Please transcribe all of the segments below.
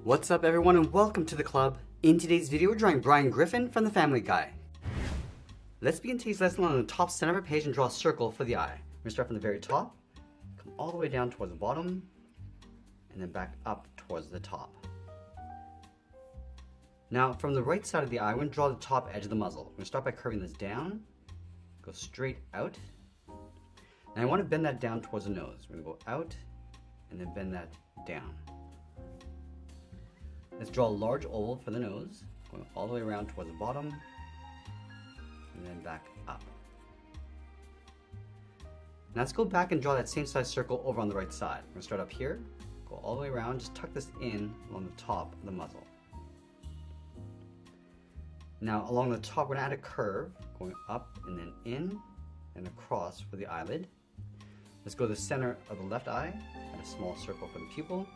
What's up everyone and welcome to the club. In today's video we're drawing Brian Griffin from the Family Guy. Let's begin today's lesson on the top center of our page and draw a circle for the eye. We're going to start from the very top, come all the way down towards the bottom, and then back up towards the top. Now from the right side of the eye, we're going to draw the top edge of the muzzle. We're going to start by curving this down, go straight out, and I want to bend that down towards the nose. We're going to go out and then bend that down. Let's draw a large oval for the nose, going all the way around towards the bottom, and then back up. Now let's go back and draw that same size circle over on the right side. We're going to start up here, go all the way around, just tuck this in along the top of the muzzle. Now along the top, we're going to add a curve, going up and then in and across for the eyelid. Let's go to the center of the left eye, add a small circle for the pupil.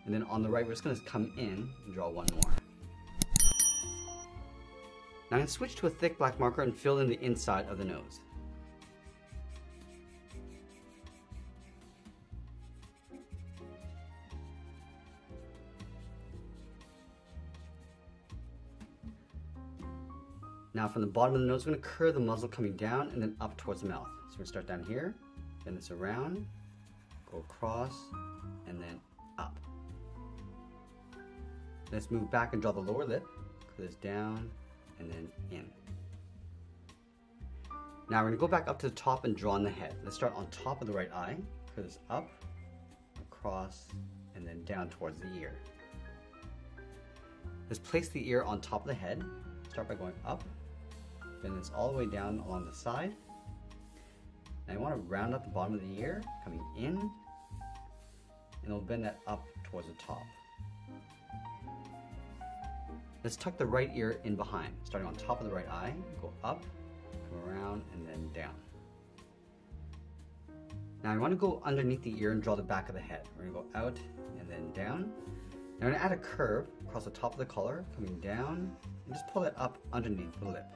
And then on the right, we're just going to come in and draw one more. Now I'm going to switch to a thick black marker and fill in the inside of the nose. Now from the bottom of the nose, we're going to curve the muzzle coming down and then up towards the mouth. So we're going to start down here, bend this around, go across, and then up. Let's move back and draw the lower lip, curve this down, and then in. Now we're going to go back up to the top and draw on the head. Let's start on top of the right eye, curve this up, across, and then down towards the ear. Let's place the ear on top of the head. Start by going up, bend this all the way down along the side. And I want to round up the bottom of the ear, coming in, and we'll bend that up towards the top. Let's tuck the right ear in behind, starting on top of the right eye, go up, come around, and then down. Now I want to go underneath the ear and draw the back of the head. We're going to go out and then down. Now I'm going to add a curve across the top of the collar, coming down, and just pull that up underneath the lip.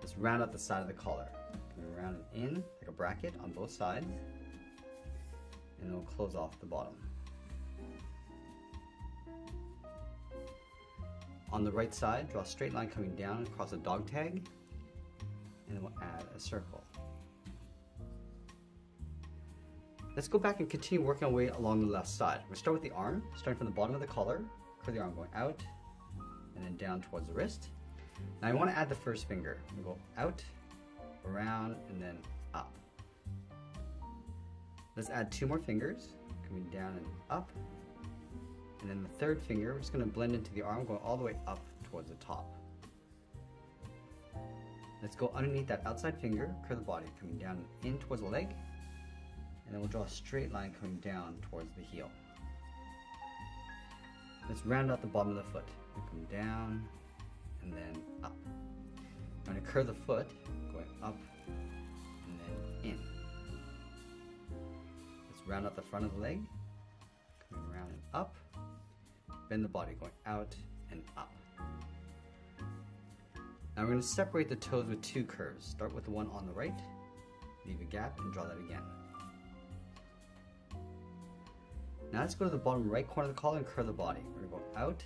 Let's round out the side of the collar, coming around and in, like a bracket on both sides, and then we'll close off the bottom. On the right side, draw a straight line coming down across a dog tag, and then we'll add a circle. Let's go back and continue working our way along the left side. We'll start with the arm, starting from the bottom of the collar, curve the arm going out, and then down towards the wrist. Now I want to add the first finger. We'll go out, around, and then up. Let's add two more fingers, coming down and up. And then the third finger, we're just going to blend into the arm, going all the way up towards the top. Let's go underneath that outside finger, curve the body, coming down and in towards the leg. And then we'll draw a straight line coming down towards the heel. Let's round out the bottom of the foot. Come down and then up. I'm going to curve the foot, going up and then in. Let's round out the front of the leg, coming around and up. Bend the body, going out and up. Now we're going to separate the toes with two curves. Start with the one on the right, leave a gap, and draw that again. Now let's go to the bottom right corner of the collar and curve the body. We're going to go out,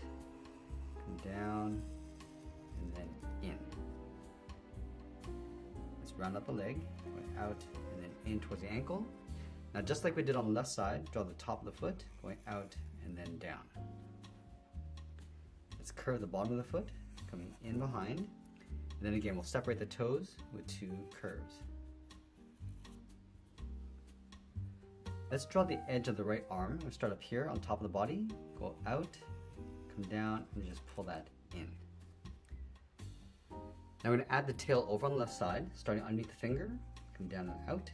come down, and then in. Let's round up the leg, going out and then in towards the ankle. Now just like we did on the left side, draw the top of the foot, going out and then down. Let's curve the bottom of the foot, coming in behind. And then again, we'll separate the toes with two curves. Let's draw the edge of the right arm. We'll start up here on top of the body, go out, come down, and just pull that in. Now we're going to add the tail over on the left side, starting underneath the finger, come down and out.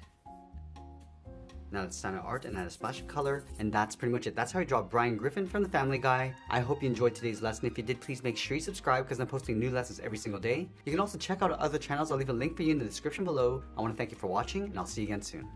Now let's sign our art and add a splash of color, and that's pretty much it. That's how I draw Brian Griffin from the Family Guy. I hope you enjoyed today's lesson. If you did, please make sure you subscribe because I'm posting new lessons every single day. You can also check out our other channels. I'll leave a link for you in the description below. I want to thank you for watching, and I'll see you again soon.